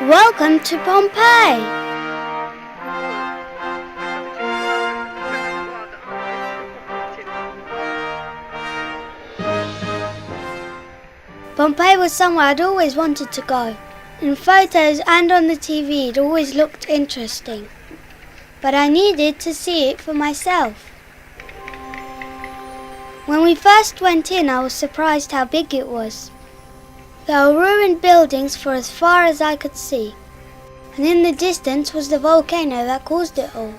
Welcome to Pompeii! Pompeii was somewhere I'd always wanted to go. In photos and on the TV it always looked interesting. But I needed to see it for myself. When we first went in, I was surprised how big it was. There were ruined buildings for as far as I could see. And in the distance was the volcano that caused it all,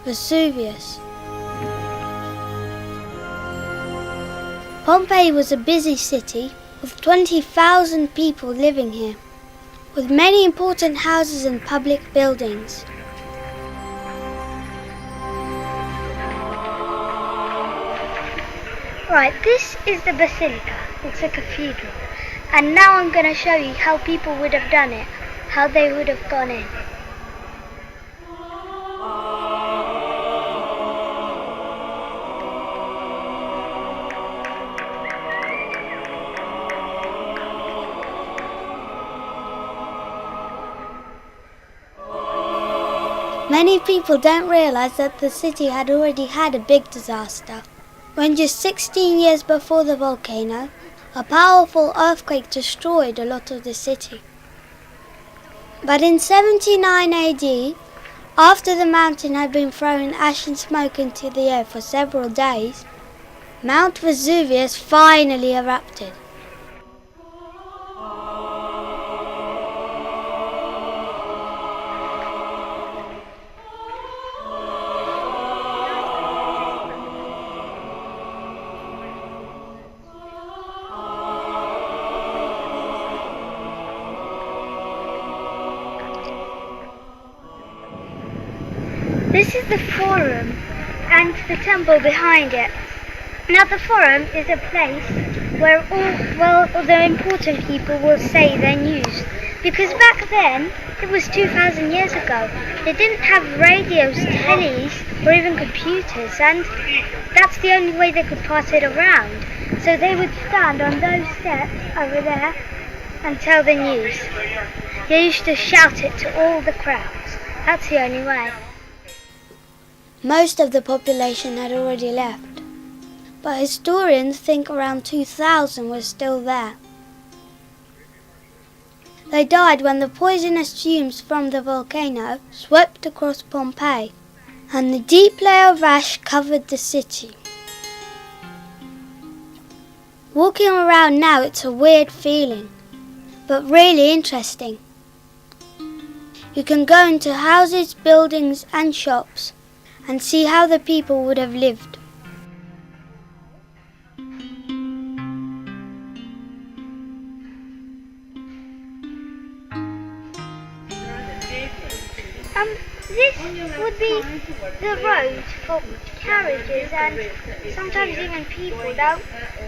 Vesuvius. Pompeii was a busy city with 20,000 people living here, with many important houses and public buildings. Right, this is the basilica. It's a cathedral. And now I'm going to show you how people would have done it, how they would have gone in. Many people don't realize that the city had already had a big disaster. When just 16 years before the volcano, a powerful earthquake destroyed a lot of the city. But in 79 AD, after the mountain had been throwing ash and smoke into the air for several days, Mount Vesuvius finally erupted. This is the Forum and the temple behind it. Now the Forum is a place where all the important people will say their news. Because back then, it was 2,000 years ago, they didn't have radios, tellies, or even computers, and that's the only way they could pass it around. So they would stand on those steps over there and tell the news. They used to shout it to all the crowds. That's the only way. Most of the population had already left, but historians think around 2,000 were still there. They died when the poisonous fumes from the volcano swept across Pompeii, and the deep layer of ash covered the city. Walking around now, it's a weird feeling, but really interesting. You can go into houses, buildings and shops and see how the people would have lived. This would be the road for carriages and sometimes even people now,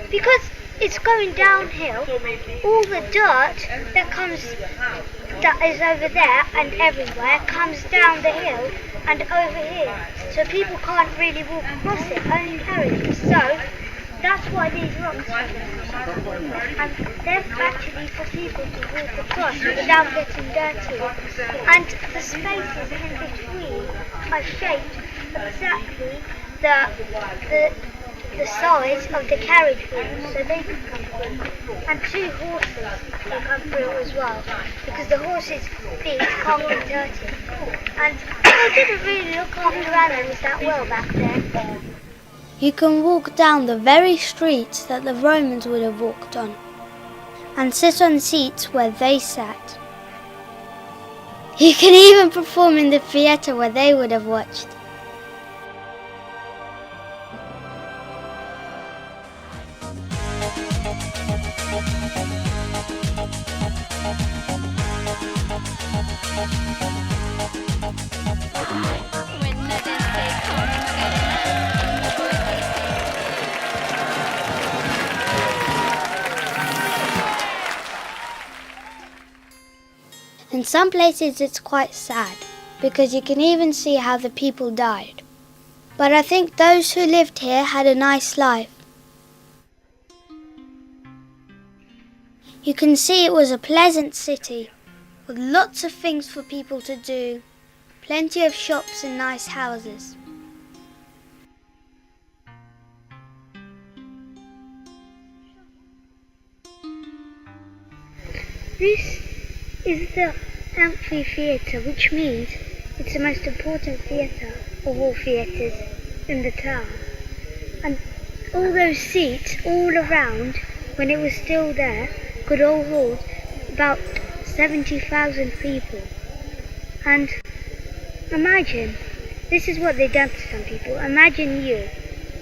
because it's going downhill. All the dirt that is over there and everywhere comes down the hill and over here, so people can't really walk across it, only carriages. So that's why these rocks are there. And they're actually for people to walk across without getting dirty. And the spaces in between are shaped exactly the size of the carriage wheels, so they can come through. And two horses can come through as well, because the horses' feet can't get dirty. And they didn't really look after animals that well back then. You can walk down the very streets that the Romans would have walked on, and sit on seats where they sat. You can even perform in the theatre where they would have watched. In some places it's quite sad, because you can even see how the people died. But I think those who lived here had a nice life. You can see it was a pleasant city, with lots of things for people to do, plenty of shops and nice houses. This is the amphitheatre, which means it's the most important theatre of all theatres in the town. And all those seats all around, when it was still there, could all hold about 70,000 people. And imagine, this is what they've done to some people. Imagine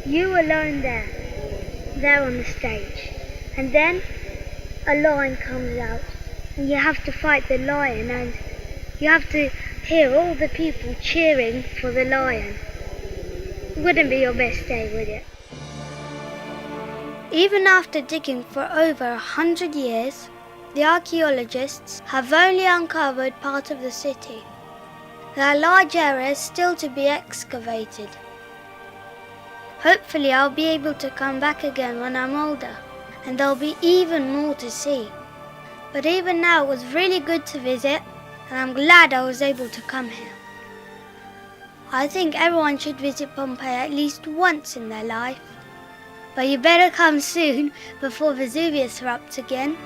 you alone there on the stage. And then a lion comes out and you have to fight the lion, and you have to hear all the people cheering for the lion. It wouldn't be your best day, would it? Even after digging for over 100 years, the archaeologists have only uncovered part of the city. There are large areas still to be excavated. Hopefully I'll be able to come back again when I'm older, and there'll be even more to see. But even now it was really good to visit, and I'm glad I was able to come here. I think everyone should visit Pompeii at least once in their life. But you better come soon before Vesuvius erupts again.